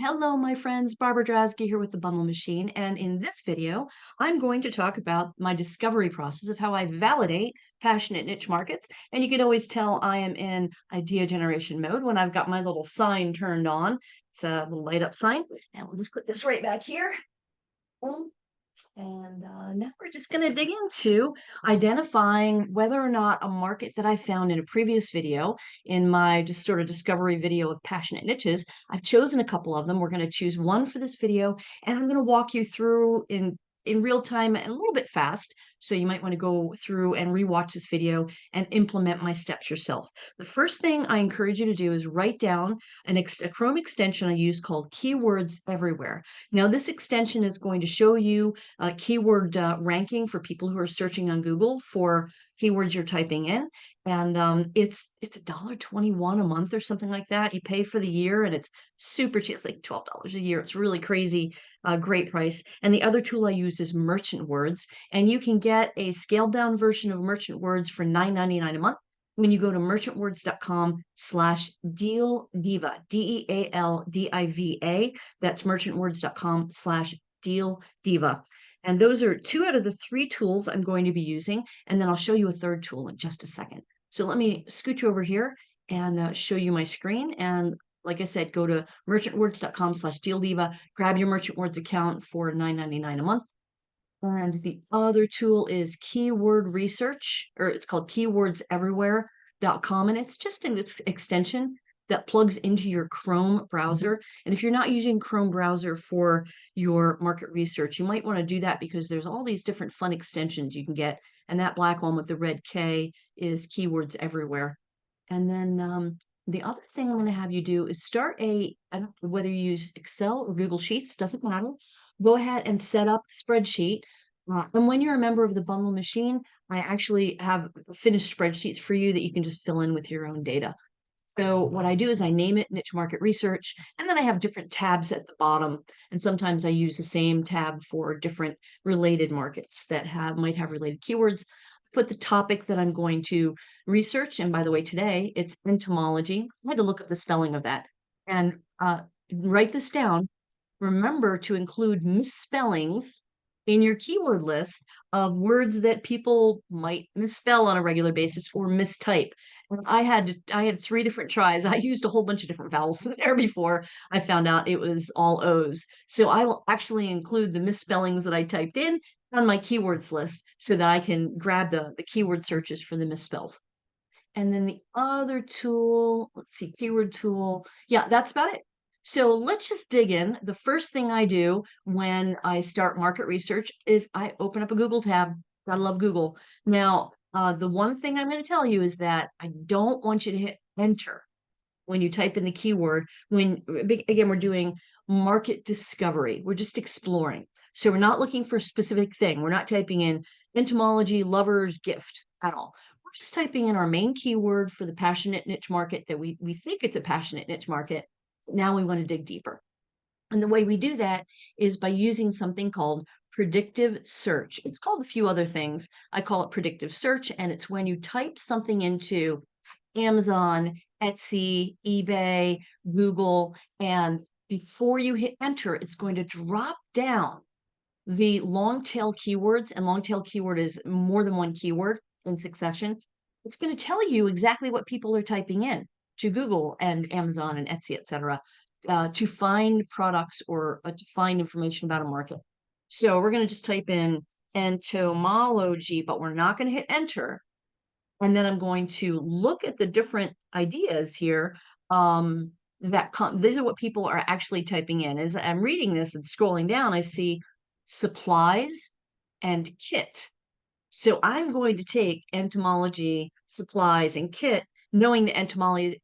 Hello, my friends. Barbara Drasky here with the Bundle Machine. And in this video, I'm going to talk about my discovery process of how I validate passionate niche markets. And you can always tell I am in idea generation mode when I've got my little sign turned on. It's a little light up sign. And we'll just put this right back here. Boom. And now we're just going to dig into identifying whether or not a market that I found in a previous video, in my just sort of discovery video of passionate niches, I've chosen a couple of them. We're going to choose one for this video, and I'm going to walk you through in real time and a little bit fast. So you might want to go through and rewatch this video and implement my steps yourself. The first thing I encourage you to do is write down a Chrome extension I use called Keywords Everywhere. Now, this extension is going to show you keyword ranking for people who are searching on Google for keywords you're typing in. And it's $1.21 a month or something like that. You pay for the year and it's super cheap. It's like $12 a year. It's really crazy, great price. And the other tool I use is Merchant Words. And you can get a scaled down version of Merchant Words for $9.99 a month when you go to merchantwords.com/deal diva, DEALDIVA. That's merchantwords.com/deal diva. And those are two out of the three tools I'm going to be using. And then I'll show you a third tool in just a second. So let me scooch over here and show you my screen. And like I said, go to merchantwords.com/deal diva, grab your Merchant Words account for $9.99 a month. And the other tool is Keyword Research, or it's called KeywordsEverywhere.com. And it's just an extension that plugs into your Chrome browser. And if you're not using Chrome browser for your market research, you might want to do that because there's all these different fun extensions you can get. And that black one with the red K is Keywords Everywhere. And then the other thing I'm going to have you do is start I don't know whether you use Excel or Google Sheets, doesn't matter. Go ahead and set up a spreadsheet. And when you're a member of the Bundle Machine, I actually have finished spreadsheets for you that you can just fill in with your own data. So what I do is I name it niche market research, and then I have different tabs at the bottom. And sometimes I use the same tab for different related markets that might have related keywords. Put the topic that I'm going to research. And by the way, today it's entomology. I had to look up the spelling of that and write this down. Remember to include misspellings in your keyword list of words that people might misspell on a regular basis or mistype. I had three different tries. I used a whole bunch of different vowels in there before I found out it was all O's. So I will actually include the misspellings that I typed in on my keywords list so that I can grab the keyword searches for the misspells. And then the other tool, let's see, keyword tool. Yeah, that's about it. So let's just dig in. The first thing I do when I start market research is I open up a Google tab. I love Google. Now, the one thing I'm going to tell you is that I don't want you to hit enter when you type in the keyword. Again, we're doing market discovery. We're just exploring. So we're not looking for a specific thing. We're not typing in entomology, lovers, gift at all. We're just typing in our main keyword for the passionate niche market that we think it's a passionate niche market. Now we want to dig deeper. And the way we do that is by using something called predictive search. It's called a few other things. I call it predictive search, and it's when you type something into Amazon, Etsy, eBay, Google, and before you hit enter, it's going to drop down the long tail keywords, and long tail keyword is more than one keyword in succession. It's going to tell you exactly what people are typing in to Google and Amazon and Etsy, etc., to find products or to find information about a market. So we're going to just type in entomology, but we're not going to hit enter. And then I'm going to look at the different ideas here these are what people are actually typing in. As I'm reading this and scrolling down, I see supplies and kit. So I'm going to take entomology, supplies, and kit, knowing that entomology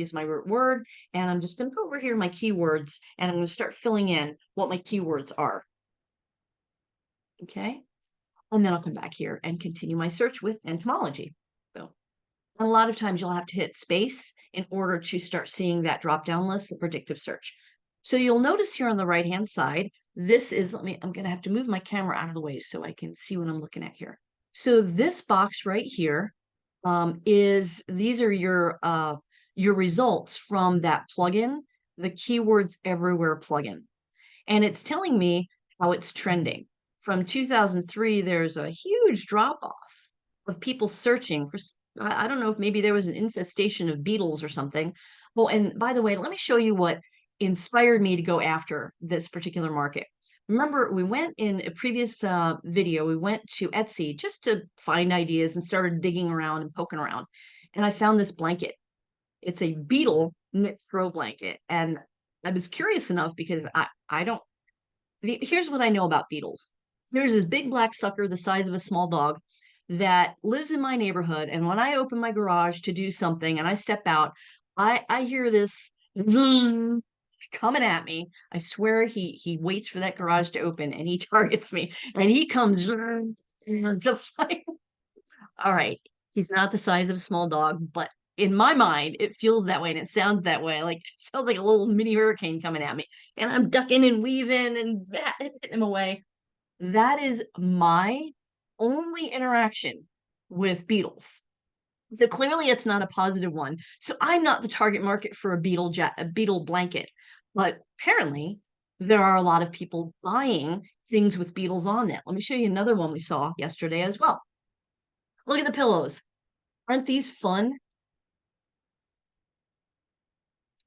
is my root word, and I'm just going to go over here my keywords, and I'm going to start filling in what my keywords are. Okay, and then I'll come back here and continue my search with entomology. So, and a lot of times you'll have to hit space in order to start seeing that drop-down list, the predictive search. So you'll notice here on the right-hand side, this is, I'm going to have to move my camera out of the way so I can see what I'm looking at here. So this box right here these are your results from that plugin the Keywords Everywhere plugin. And it's telling me how it's trending. From 2003, there's a huge drop off of people searching for, I don't know if maybe there was an infestation of beetles or something. Well, and by the way, let me show you what inspired me to go after this particular market. Remember, we went in a previous video, we went to Etsy just to find ideas and started digging around and poking around. And I found this blanket. It's a beetle knit throw blanket. And I was curious enough because I don't, here's what I know about beetles. There's this big black sucker the size of a small dog that lives in my neighborhood. And when I open my garage to do something and I step out, I hear this coming at me. I swear he waits for that garage to open and he targets me and he comes to fight. All right. He's not the size of a small dog, but in my mind, it feels that way and it sounds that way. Like it sounds like a little mini hurricane coming at me. And I'm ducking and weaving and hitting him away. That is my only interaction with beetles. So clearly it's not a positive one. So I'm not the target market for a beetle blanket. But apparently there are a lot of people buying things with beetles on it. Let me show you another one we saw yesterday as well. Look at the pillows. Aren't these fun?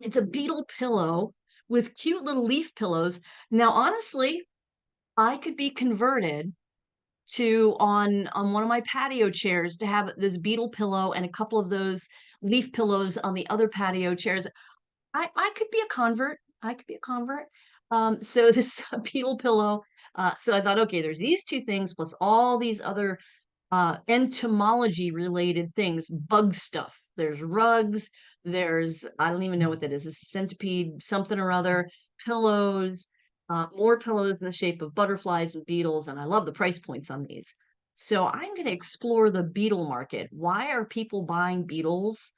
It's a beetle pillow with cute little leaf pillows. Now, honestly, I could be converted to on one of my patio chairs to have this beetle pillow and a couple of those leaf pillows on the other patio chairs. I could be a convert. I could be a convert. So this beetle pillow. So I thought, okay, there's these two things plus all these other entomology related things, bug stuff. There's rugs, there's, I don't even know what that is, a centipede, something or other, pillows, more pillows in the shape of butterflies and beetles. And I love the price points on these. So I'm going to explore the beetle market. Why are people buying beetles?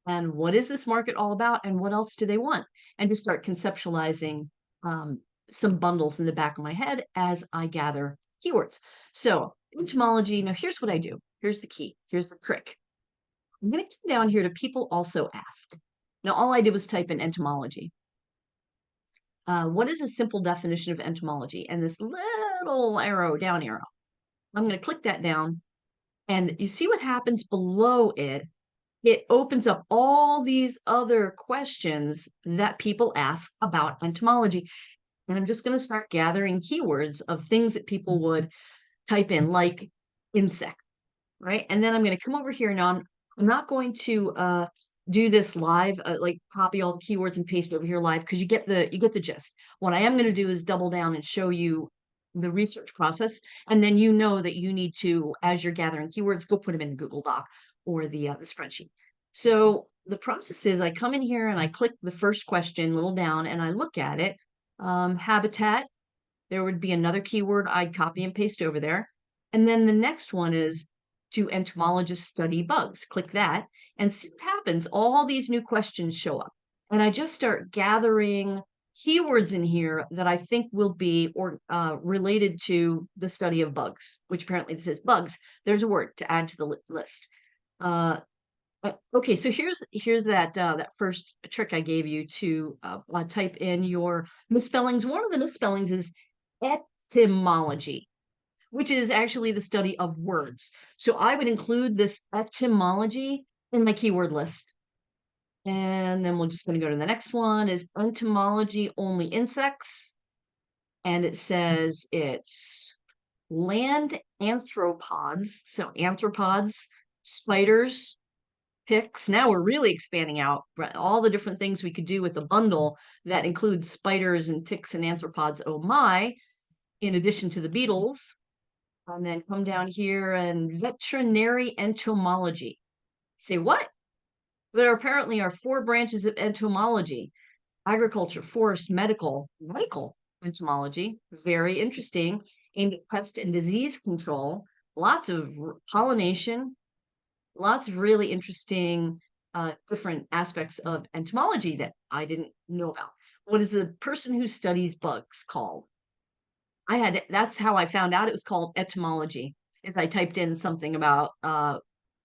And what is this market all about? And what else do they want? And to start conceptualizing um, some bundles in the back of my head as I gather keywords. So entomology, now here's what I do. Here's the key. Here's the trick. I'm going to come down here to people also asked. Now, all I did was type in entomology. What is a simple definition of entomology? And this little arrow, down arrow. I'm going to click that down. And you see what happens below it. It opens up all these other questions that people ask about entomology. And I'm just going to start gathering keywords of things that people would type in, like insect, right? And then I'm going to come over here. Now, I'm not going to do this live, like copy all the keywords and paste over here live because you get the gist. What I am going to do is double down and show you the research process, and then you know that you need to, as you're gathering keywords, go put them in the Google Doc or the spreadsheet. So the process is I come in here and I click the first question, little down, and I look at it. Habitat. There would be another keyword I'd copy and paste over there. And then the next one is, do entomologists study bugs? Click that and see what happens. All these new questions show up. And I just start gathering keywords in here that I think will be related to the study of bugs, which apparently this is bugs. There's a word to add to the list. Okay, so here's that first trick I gave you to type in your misspellings. One of the misspellings is etymology, which is actually the study of words. So I would include this etymology in my keyword list. And then we're just going to go to the next one is entomology only insects. And it says it's land arthropods. So arthropods, spiders, picks. Now we're really expanding out all the different things we could do with a bundle that includes spiders and ticks and arthropods. Oh my, in addition to the beetles. And then come down here and veterinary entomology. Say what? There apparently are 4 branches of entomology: agriculture, forest, medical entomology. Very interesting. Aimed at pest and disease control. Lots of pollination, lots of really interesting different aspects of entomology that I didn't know about. What is a person who studies bugs called? That's how I found out it was called etymology, is I typed in something about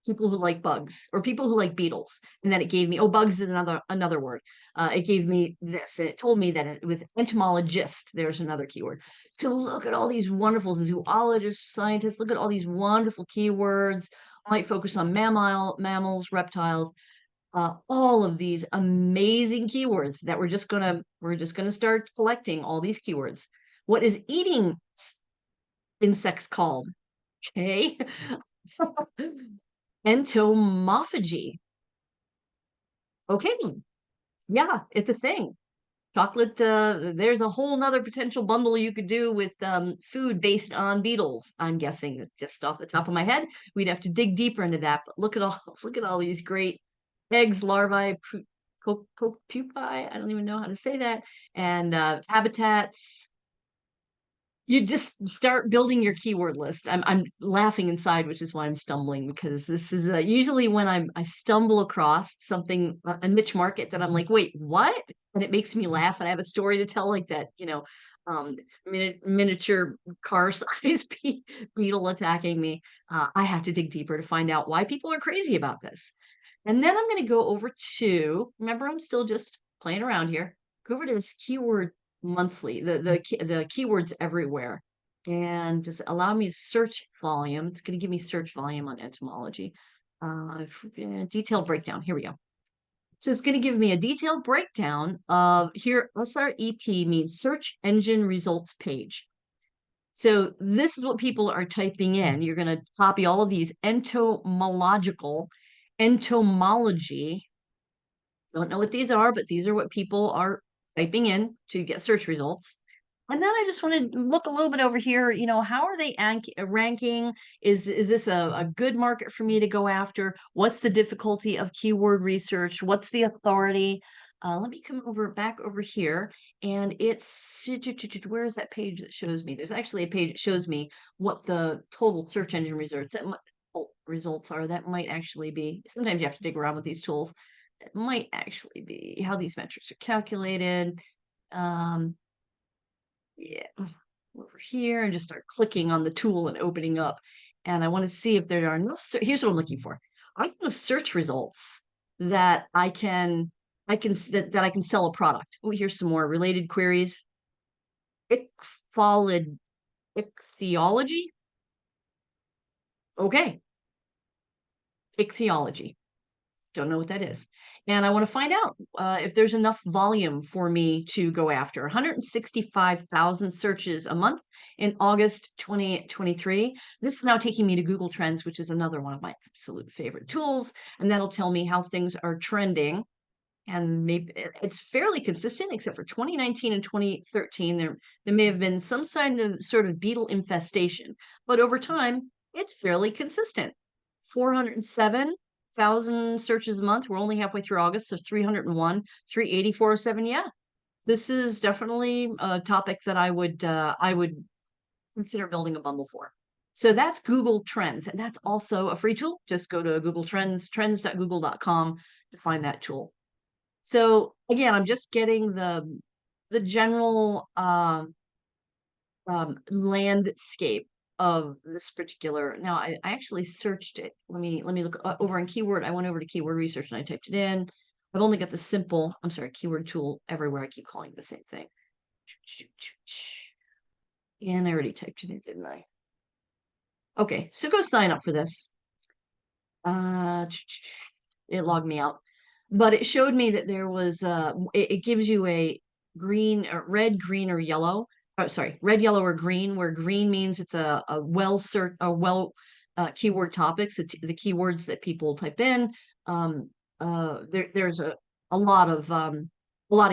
people who like bugs or people who like beetles. And then it gave me, oh, bugs is another word. It gave me this, and it told me that it was entomologist. There's another keyword. So look at all these wonderful zoologists, scientists. Look at all these wonderful keywords. I might focus on mammals, reptiles, all of these amazing keywords that we're just gonna start collecting all these keywords. What is eating insects called? Okay. Entomophagy. Okay. Yeah, it's a thing. Chocolate, there's a whole nother potential bundle you could do with food based on beetles. I'm guessing that's just off the top of my head. We'd have to dig deeper into that, but look at all look at all these great eggs, larvae, pupae. I don't even know how to say that, and habitats. You just start building your keyword list. I'm laughing inside, which is why I'm stumbling, because this is usually when I stumble across something, a niche market that I'm like, wait, what? And it makes me laugh, and I have a story to tell, like that, um, miniature car size beetle attacking me. I have to dig deeper to find out why people are crazy about this. And then I'm going to go over to, remember, I'm still just playing around here. Go over to this keyword monthly, the keywords everywhere, and just allow me to search volume. It's going to give me search volume on entomology. Detailed breakdown. Here we go. So it's going to give me a detailed breakdown of here. SREP means search engine results page. So this is what people are typing in. You're going to copy all of these entomology. Don't know what these are, but these are what people are typing in to get search results. And then I just want to look a little bit over here. How are they ranking? Is this a good market for me to go after? What's the difficulty of keyword research? What's the authority? Let me come back over here, and it's where is that page that shows me? There's actually a page that shows me what the total search engine results are. That might actually be. Sometimes you have to dig around with these tools. It might actually be how these metrics are calculated. Yeah, over here and just start clicking on the tool and opening up. And I want to see if there are no, here's what I'm looking for. I want to search results that that I can sell a product. Oh, here's some more related queries. Ichthyology. Okay. Ichthyology. Don't know what that is. And I want to find out if there's enough volume for me to go after. 165,000 searches a month in August 2023. This is now taking me to Google Trends, which is another one of my absolute favorite tools. And that'll tell me how things are trending. And maybe it's fairly consistent, except for 2019 and 2013. There may have been some sort of beetle infestation, but over time, it's fairly consistent. 407,000 searches a month. We're only halfway through August, so 301, 380, 407. Yeah, this is definitely a topic that I would consider building a bundle for. So that's Google Trends, and that's also a free tool. Just go to Google Trends, trends.google.com to find that tool. So again, I'm just getting the general landscape of this particular. Now I actually searched it. Let me look over in keyword. I went over to keyword research and I typed it in. I've only got the simple, I'm sorry, keyword tool everywhere. I keep calling it the same thing. And I already typed it in, didn't I? Okay, so go sign up for this. It logged me out, but it showed me that there was it gives you a green or red, green, or yellow. Oh, sorry, red, yellow, or green, where green means it's a keyword topics, the keywords that people type in. There's a lot of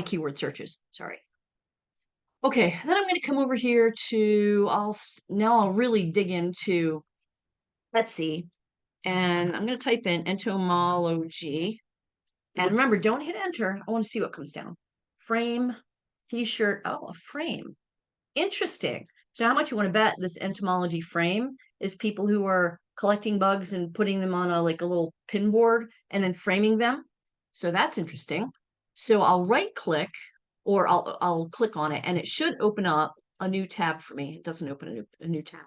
keyword searches. Sorry. Okay, then I'm going to come over here to I'll really dig into Etsy, and I'm going to type in entomology. And remember, don't hit enter. I want to see what comes down. Frame, t-shirt. Oh, a frame. Interesting. So how much you want to bet this entomology frame is people who are collecting bugs and putting them on a little pin board and then framing them. So that's interesting. So I'll right click, or I'll click on it, and it should open up a new tab for me. It doesn't open a new tab.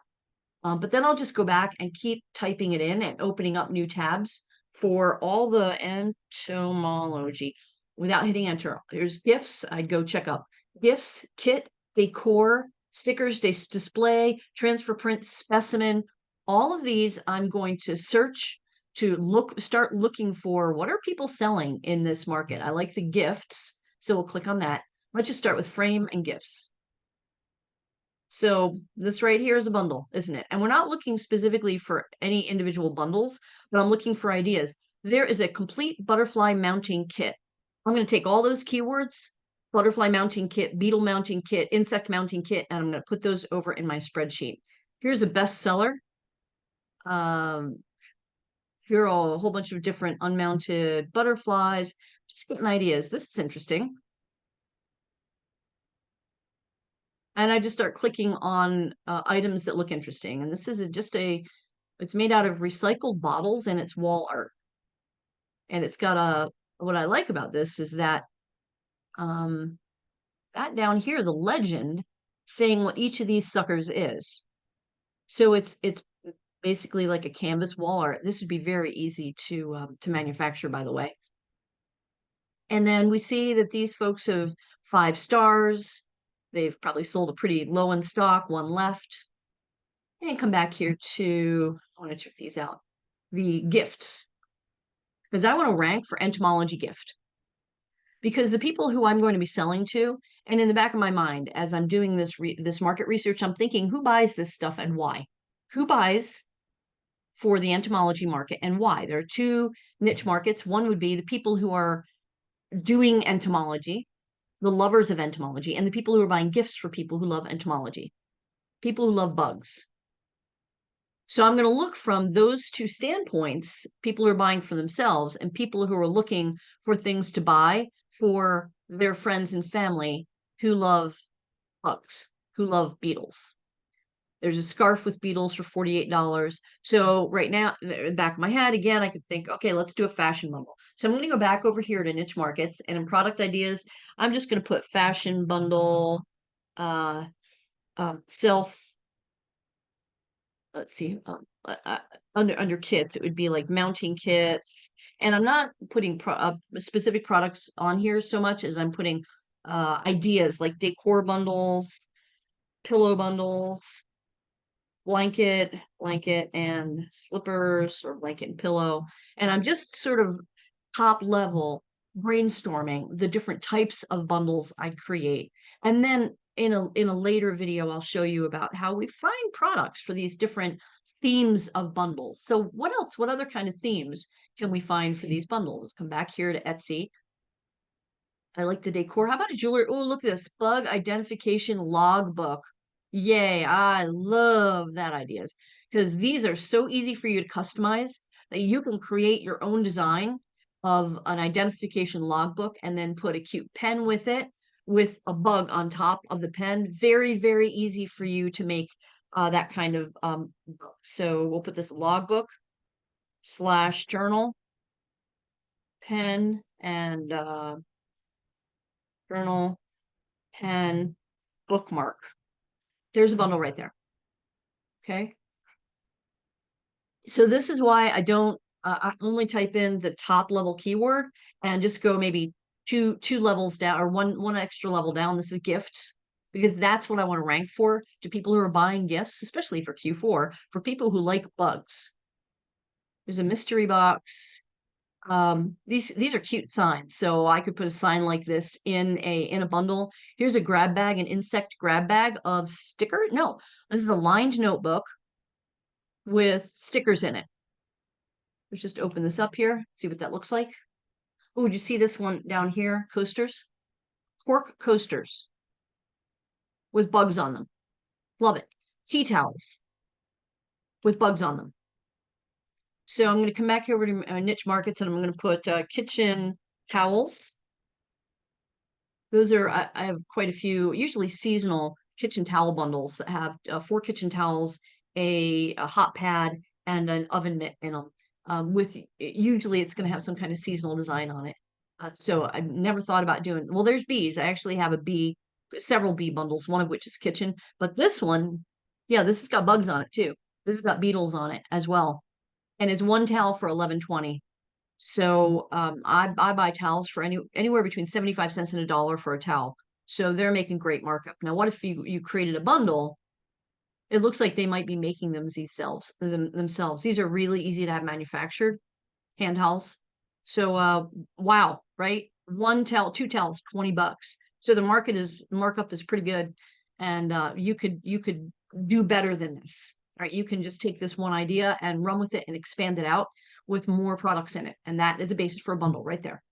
But then I'll just go back and keep typing it in and opening up new tabs for all the entomology without hitting enter. There's gifts. I'd go check up gifts, kit, decor, stickers, display, transfer print, specimen. All of these I'm going to search to start looking for what are people selling in this market. I like the gifts, so we'll click on that. Let's just start with frame and gifts. So this right here is a bundle, isn't it? And we're not looking specifically for any individual bundles, but I'm looking for ideas. There is a complete butterfly mounting kit. I'm going to take all those keywords, butterfly mounting kit, beetle mounting kit, insect mounting kit, and I'm going to put those over in my spreadsheet. Here's a bestseller. Here are a whole bunch of different unmounted butterflies. Just getting ideas. This is interesting. And I just start clicking on items that look interesting. And this is it's made out of recycled bottles and it's wall art. And it's got what I like about this is that that down here, the legend saying what each of these suckers is. So it's basically like a canvas wall art. This would be very easy to manufacture, by the way. And then we see that these folks have 5 stars. They've probably sold a pretty low in stock, one left. And come back here to, I want to check these out, the gifts, because I want to rank for entomology gift. Because the people who I'm going to be selling to, and in the back of my mind, as I'm doing this market research, I'm thinking, who buys this stuff and why? Who buys for the entomology market and why? There are 2 niche markets. One would be the people who are doing entomology, the lovers of entomology, and the people who are buying gifts for people who love entomology, people who love bugs. So I'm going to look from those 2 standpoints, people who are buying for themselves and people who are looking for things to buy for their friends and family who love bugs, who love beetles. There's a scarf with beetles for $48. So right now, in the back of my head, again, I could think, okay, let's do a fashion bundle. So I'm going to go back over here to niche markets, and in product ideas, I'm just going to put fashion bundle, self, let's see, under kits, it would be like mounting kits. And I'm not putting specific products on here so much as I'm putting ideas like decor bundles, pillow bundles, blanket, and slippers, or blanket and pillow. And I'm just sort of top level brainstorming the different types of bundles I'd create. And then in a later video, I'll show you about how we find products for these different themes of bundles. So what else? What other kind of themes can we find for these bundles? Let's come back here to Etsy. I like the decor. How about a jewelry? Oh, look at this bug identification logbook. Yay, I love that ideas because these are so easy for you to customize that you can create your own design of an identification logbook and then put a cute pen with it with a bug on top of the pen. Very, very easy for you to make that kind of book. So we'll put this logbook / journal, pen, and journal, pen, bookmark. There's a bundle right there. Okay. So this is why I only type in the top level keyword and just go maybe two levels down, or one extra level down. This is gifts, because that's what I want to rank for, to people who are buying gifts, especially for Q4, for people who like bugs. There's a mystery box. These are cute signs. So I could put a sign like this in a bundle. Here's a grab bag, an insect grab bag of sticker. No, this is a lined notebook with stickers in it. Let's just open this up here, see what that looks like. Oh, would you see this one down here? Coasters, cork coasters with bugs on them. Love it. Tea towels with bugs on them. So I'm going to come back over to niche markets and I'm going to put kitchen towels. Those are, I have quite a few, usually seasonal kitchen towel bundles that have 4 kitchen towels, a hot pad, and an oven mitt in them. Usually it's going to have some kind of seasonal design on it. So I never thought about doing, well, there's bees. I actually have several bee bundles, one of which is kitchen, but this one, yeah, this has got bugs on it too. This has got beetles on it as well. And it's one towel for 11.20. So I buy towels for anywhere between 75 cents and $1 for a towel. So they're making great markup. Now, what if you created a bundle? It looks like they might be making themselves. These are really easy to have manufactured hand towels. So wow, right? One towel, two towels, $20. So the markup is pretty good. And you could do better than this. Right? You can just take this one idea and run with it and expand it out with more products in it. And that is a basis for a bundle right there.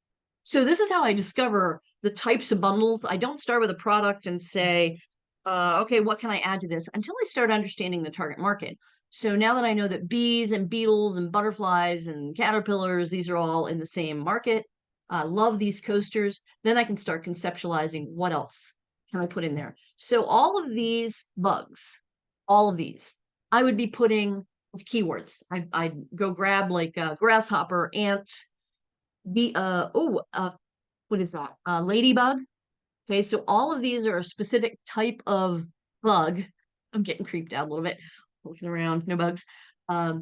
So this is how I discover the types of bundles. I don't start with a product and say, okay, what can I add to this until I start understanding the target market. So now that I know that bees and beetles and butterflies and caterpillars, these are all in the same market, love these coasters, then I can start conceptualizing what else can I put in there. So all of these bugs, all of these, I would be putting as keywords. I'd go grab like grasshopper, ant, what is that? Ladybug. Okay, so all of these are a specific type of bug. I'm getting creeped out a little bit, looking around, no bugs. A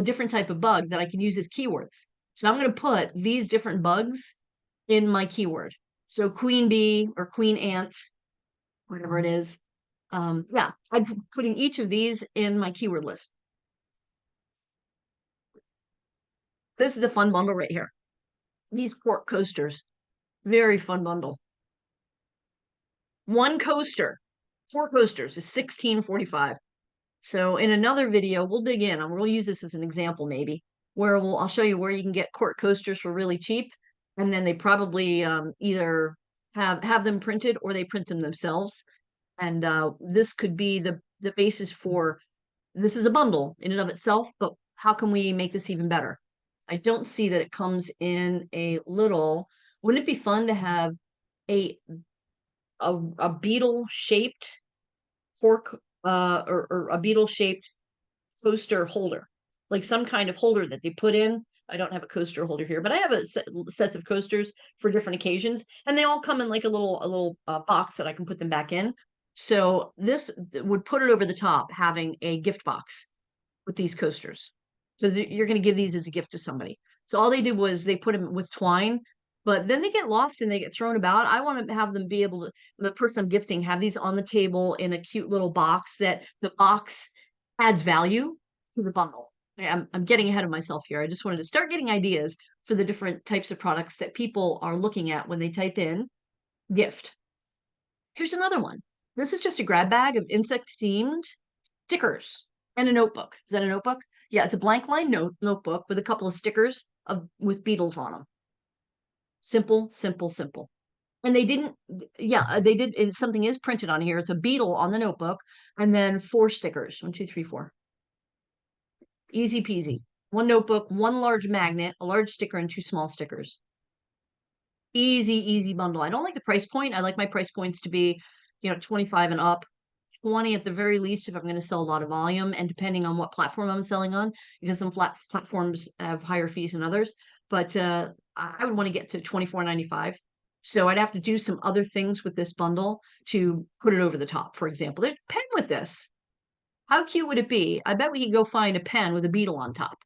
different type of bug that I can use as keywords. So I'm going to put these different bugs in my keyword. So queen bee or queen ant, whatever it is. Yeah, I'm putting each of these in my keyword list. This is a fun bundle right here. These cork coasters, very fun bundle. One coaster, 4 coasters is $16.45. So in another video, we'll dig in and we'll use this as an example maybe, where I'll show you where you can get cork coasters for really cheap. And then they probably either have them printed or they print them themselves. And this could be the basis for, this is a bundle in and of itself, but how can we make this even better? I don't see that it comes in a little, wouldn't it be fun to have a a beetle shaped cork or a beetle shaped coaster holder, like some kind of holder that they put in. I don't have a coaster holder here, but I have sets of coasters for different occasions, and they all come in like a little box that I can put them back in. So this would put it over the top, having a gift box with these coasters, because you're going to give these as a gift to somebody. So all they did was they put them with twine, but then they get lost and they get thrown about. I want to have them be able to, the person I'm gifting, have these on the table in a cute little box that the box adds value to the bundle. I'm getting ahead of myself here. I just wanted to start getting ideas for the different types of products that people are looking at when they type in gift. Here's another one. This is just a grab bag of insect themed stickers and a notebook. Is that a notebook? Yeah, it's a blank line notebook with a couple of stickers with beetles on them. Simple, simple, simple. And they didn't, yeah, they did, something is printed on here. It's a beetle on the notebook, and then 4 stickers. 1, 2, 3, 4. Easy peasy. One notebook, one large magnet, a large sticker, and 2 small stickers. Easy, easy bundle. I don't like the price point. I like my price points to be, 25 and up. 20 at the very least if I'm going to sell a lot of volume, and depending on what platform I'm selling on, because some platforms have higher fees than others. But I would want to get to $24.95. So I'd have to do some other things with this bundle to put it over the top. For example, there's a pen with this. How cute would it be? I bet we could go find a pen with a beetle on top.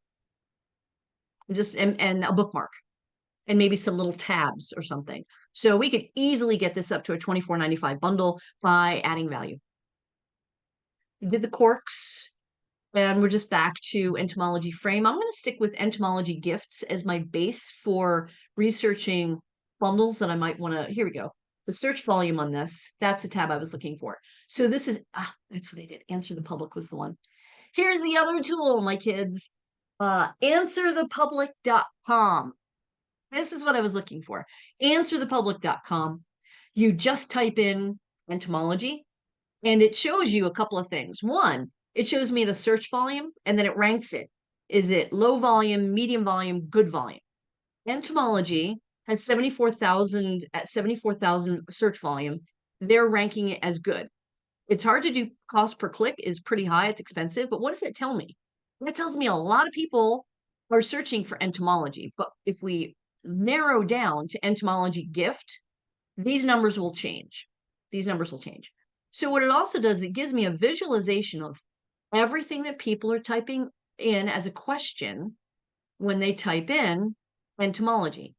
Just and a bookmark and maybe some little tabs or something. So we could easily get this up to a $24.95 bundle by adding value. We did the corks, and we're just back to entomology frame. I'm going to stick with entomology gifts as my base for researching bundles that I might want to. Here we go. The search volume on this, that's the tab I was looking for. So this is, that's what I did. Answer the Public was the one. Here's the other tool, my kids. Answerthepublic.com. This is what I was looking for. Answerthepublic.com. You just type in entomology, and it shows you a couple of things. One, it shows me the search volume, and then it ranks it. Is it low volume, medium volume, good volume? Entomology has 74,000 at 74,000 search volume. They're ranking it as good. It's hard to do. Cost per click is pretty high. It's expensive. But what does it tell me? That tells me a lot of people are searching for entomology. But if we narrow down to entomology gift, these numbers will change. These numbers will change. So what it also does, it gives me a visualization of everything that people are typing in as a question when they type in entomology.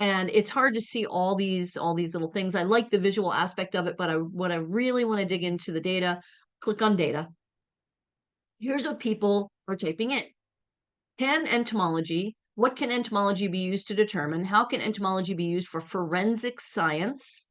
And it's hard to see all these little things. I like the visual aspect of it, but what I really want to dig into the data, click on data. Here's what people are typing in. What can entomology be used to determine? How can entomology be used for forensic science?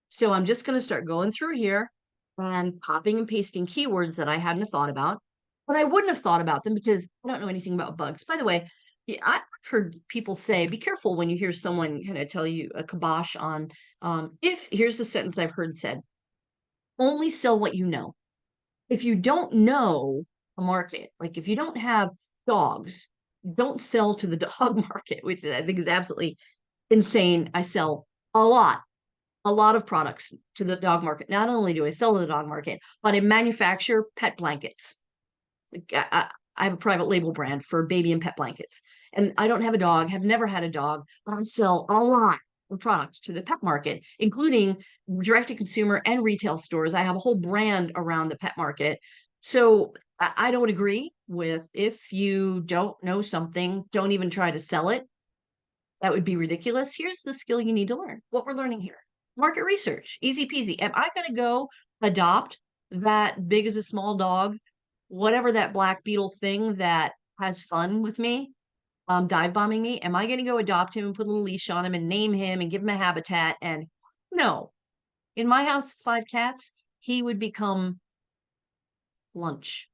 So I'm just going to start going through here and copying and pasting keywords that I hadn't thought about, but I wouldn't have thought about them because I don't know anything about bugs. By the way, yeah, I've heard people say, be careful when you hear someone kind of tell you a kibosh on, if here's the sentence I've heard said, only sell what you know. If you don't know a market, like if you don't have dogs, don't sell to the dog market, which I think is absolutely insane. I sell a lot of products to the dog market. Not only do I sell to the dog market, but I manufacture pet blankets. Like, I have a private label brand for baby and pet blankets. And I don't have a dog, have never had a dog, but I sell a lot of products to the pet market, including direct to consumer and retail stores. I have a whole brand around the pet market. So I don't agree with if you don't know something, don't even try to sell it. That would be ridiculous. Here's the skill you need to learn. What we're learning here. Market research, easy peasy. Am I going to go adopt that big as a small dog, whatever that black beetle thing that has fun with me, dive bombing me? Am I going to go adopt him and put a little leash on him and name him and give him a habitat? And no, in my house, 5 cats, he would become lunch.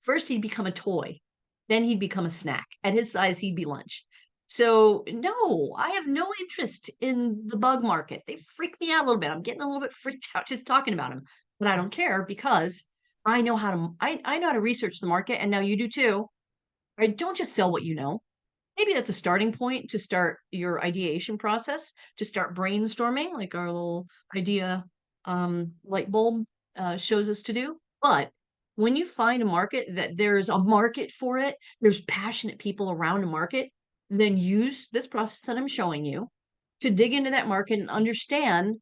First, he'd become a toy. Then he'd become a snack. At his size, he'd be lunch. So, no, I have no interest in the bug market. They freak me out a little bit. I'm getting a little bit freaked out just talking about them. But I don't care because I know how to research the market, and now you do too. Right? Don't just sell what you know. Maybe that's a starting point to start your ideation process, to start brainstorming, like our little idea light bulb shows us to do. But when you find a market that there's a market for it, there's passionate people around a market, then use this process that I'm showing you to dig into that market and understand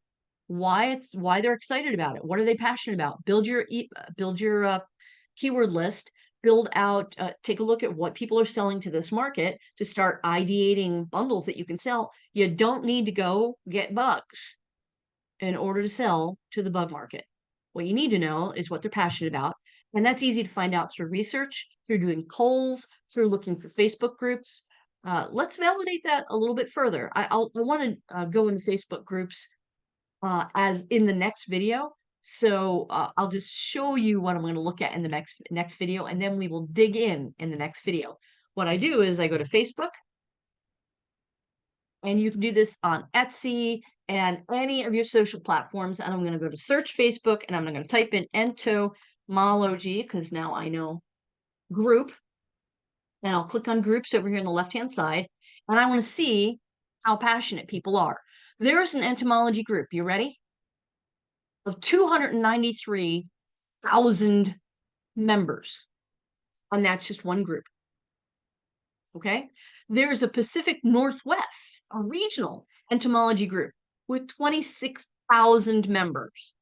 why they're excited about it. What are they passionate about? Build your keyword list, build out, take a look at what people are selling to this market to start ideating bundles that you can sell. You don't need to go get bugs in order to sell to the bug market. What you need to know is what they're passionate about. And that's easy to find out through research, through doing polls, through looking for Facebook groups. Let's validate that a little bit further. I want to go into Facebook groups as in the next video. So I'll just show you what I'm going to look at in the next video, and then we will dig in the next video. What I do is I go to Facebook, and you can do this on Etsy and any of your social platforms. And I'm going to go to search Facebook, and I'm going to type in entomology because now I know group, and I'll click on groups over here on the left-hand side, and I want to see how passionate people are. There's an entomology group. You ready? Of 293,000 members. And that's just one group. Okay. There's a Pacific Northwest, a regional entomology group with 26,000 members.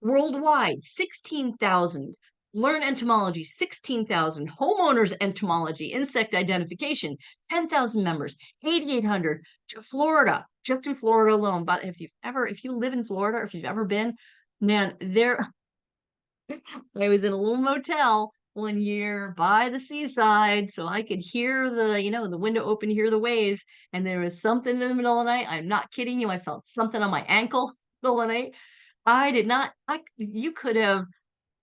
Worldwide, 16,000. Learn entomology, 16,000. Homeowners entomology, insect identification, 10,000 members, 8,800. To Florida, just in Florida alone. But if you live in Florida, or if you've ever been, man, I was in a little motel one year by the seaside, so I could hear the window open, hear the waves, and there was something in the middle of the night. I'm not kidding you. I felt something on my ankle middle of the night. I did not, you could have,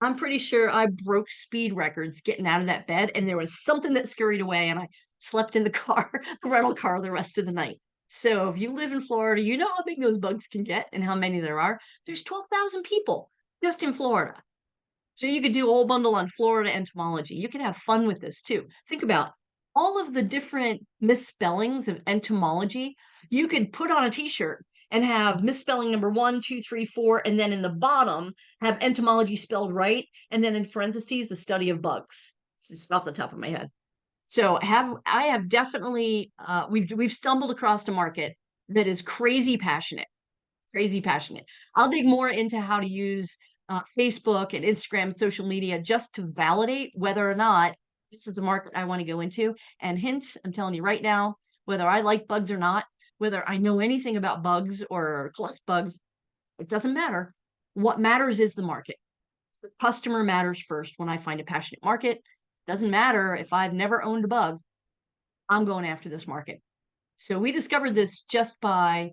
I'm pretty sure I broke speed records getting out of that bed, and there was something that scurried away, and I slept in the car, the rental car, the rest of the night. So if you live in Florida, you know how big those bugs can get and how many there are. There's 12,000 people just in Florida. So you could do a whole bundle on Florida entomology. You could have fun with this too. Think about all of the different misspellings of entomology. You could put on a t-shirt and have misspelling number 1, 2, 3, 4, and then in the bottom have entomology spelled right, and then in parentheses the study of bugs. It's just off the top of my head. So I have definitely we've stumbled across a market that is crazy passionate. Crazy passionate. I'll dig more into how to use Facebook and Instagram, social media, just to validate whether or not this is a market I want to go into. And hint, I'm telling you right now, whether I like bugs or not, whether I know anything about bugs or collect bugs, it doesn't matter. What matters is the market. The customer matters first when I find a passionate market. Doesn't matter if I've never owned a bug, I'm going after this market. So we discovered this just by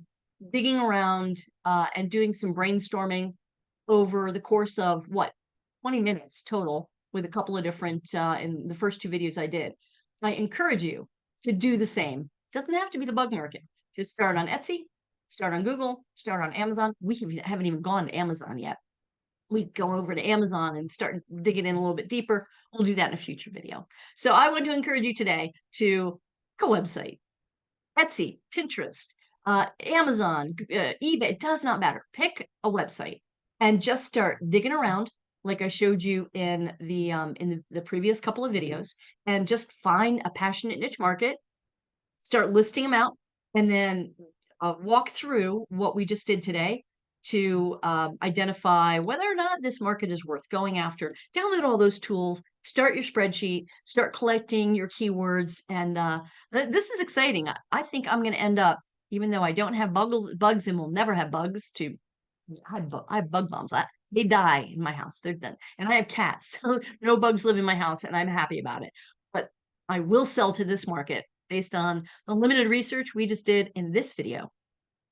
digging around and doing some brainstorming over the course of what, 20 minutes total with a couple of different in the first two videos I did. I encourage you to do the same. It doesn't have to be the bug market. Just start on Etsy, start on Google, start on Amazon. We haven't even gone to Amazon yet. We go over to Amazon and start digging in a little bit deeper. We'll do that in a future video. So I want to encourage you today to go website, Etsy, Pinterest, Amazon, eBay, it does not matter. Pick a website and just start digging around like I showed you in the previous couple of videos, and just find a passionate niche market, start listing them out, and then walk through what we just did today to identify whether or not this market is worth going after. Download all those tools, start your spreadsheet, start collecting your keywords, and this is exciting. I think I'm going to end up, even though I don't have bugs and will never have bugs to, I have bug bombs. They die in my house. They're done. And I have cats, so no bugs live in my house, and I'm happy about it. But I will sell to this market based on the limited research we just did in this video.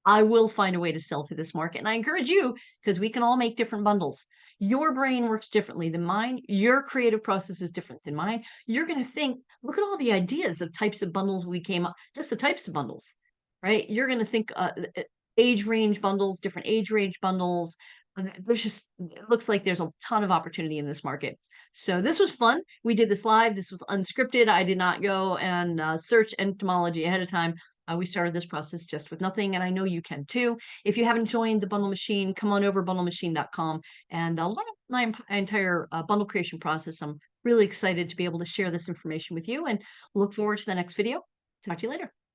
I will find a way to sell to this market. And I encourage you, because we can all make different bundles. Your brain works differently than mine. Your creative process is different than mine. You're going to think, look at all the ideas of types of bundles we came up, just the types of bundles, right? You're going to think age range bundles, different age range bundles. There's just, it looks like there's a ton of opportunity in this market. So this was fun. We did this live. This was unscripted. I did not go and search entomology ahead of time. We started this process just with nothing, and I know you can too. If you haven't joined the Bundle Machine, come on over bundlemachine.com and learn my entire bundle creation process. I'm really excited to be able to share this information with you, and look forward to the next video. Talk to you later.